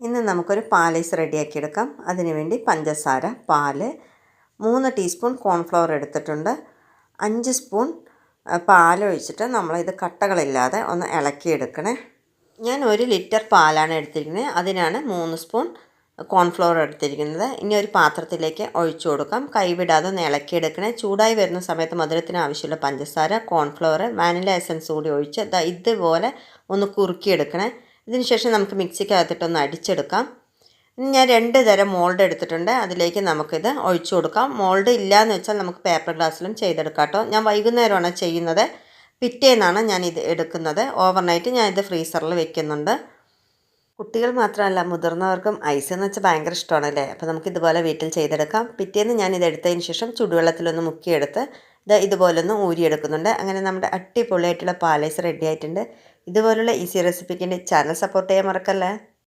ഇന്ന് നമുക്കൊരു പാലൈസ് റെഡിയാക്കി എടുക്കാം. അതിനുവേണ്ടി പഞ്ചസാര, പാല്, 3 ടീസ്പൂൺ കോൺഫ്ലവർ എടുത്തിട്ടുണ്ട്. 5 സ്പൂൺ പാലൊഴിച്ചിട്ട് നമ്മളിത് കട്ടകളില്ലാതെ ഒന്ന് ഇളക്കിയെടുക്കണേ. ഞാൻ 1 ലിറ്റർ പാലാണ് എടുത്തിരിക്കുന്നത്. അതിനാണ് 3 സ്പൂൺ കോൺഫ്ലവർ എടുത്തിരിക്കുന്നത്. ഇനി ഒരു പാത്രത്തിലേക്ക് ഒഴിച്ചു കൊടുക്കാം. കൈവിടാതെ ഒന്ന് ഇളക്കിയെടുക്കണേ. ചൂടായി വരുന്ന സമയത്ത് മധുരത്തിന് ആവശ്യമുള്ള പഞ്ചസാര, കോൺഫ്ലവർ, വാനില എസൻസ് കൂടി ഒഴിച്ച് ഇതുപോലെ ഒന്ന് കുറുക്കിയെടുക്കണേ. ഇതിന് ശേഷം നമുക്ക് മിക്സിക്കകത്തിട്ടൊന്ന് അടിച്ചെടുക്കാം. ഇനി ഞാൻ 2 തരം മോൾഡ് എടുത്തിട്ടുണ്ട്. അതിലേക്ക് നമുക്കിത് ഒഴിച്ചു കൊടുക്കാം. മോൾഡ് ഇല്ലയെന്ന് വെച്ചാൽ നമുക്ക് പേപ്പർ ഗ്ലാസ്സിലും ചെയ്തെടുക്കാം കേട്ടോ. ഞാൻ വൈകുന്നേരമാണ് ചെയ്യുന്നത്. പിറ്റേന്നാണ് ഞാനിത് എടുക്കുന്നത്. ഓവർനൈറ്റ് ഞാനിത് ഫ്രീസറിൽ വെക്കുന്നുണ്ട്. കുട്ടികൾ മാത്രമല്ല, മുതിർന്നവർക്കും ഐസ് എന്ന് വെച്ചാൽ ഭയങ്കര ഇഷ്ടമാണല്ലേ. അപ്പോൾ നമുക്കിതുപോലെ വീട്ടിൽ ചെയ്തെടുക്കാം. പിറ്റേന്ന് ഞാനിത് എടുത്തതിന് ശേഷം ചുടുവെള്ളത്തിലൊന്ന് മുക്കിയെടുത്ത് ഇതുപോലൊന്ന് ഊരിയെടുക്കുന്നുണ്ട്. അങ്ങനെ നമ്മുടെ അടിപൊളിയായിട്ടുള്ള പാലൈസ് റെഡി ആയിട്ടുണ്ട്. ഇതുപോലുള്ള ഈസി റെസിപ്പിക്ക് ചാനൽ സപ്പോർട്ട് ചെയ്യാൻ മറക്കല്ലേ.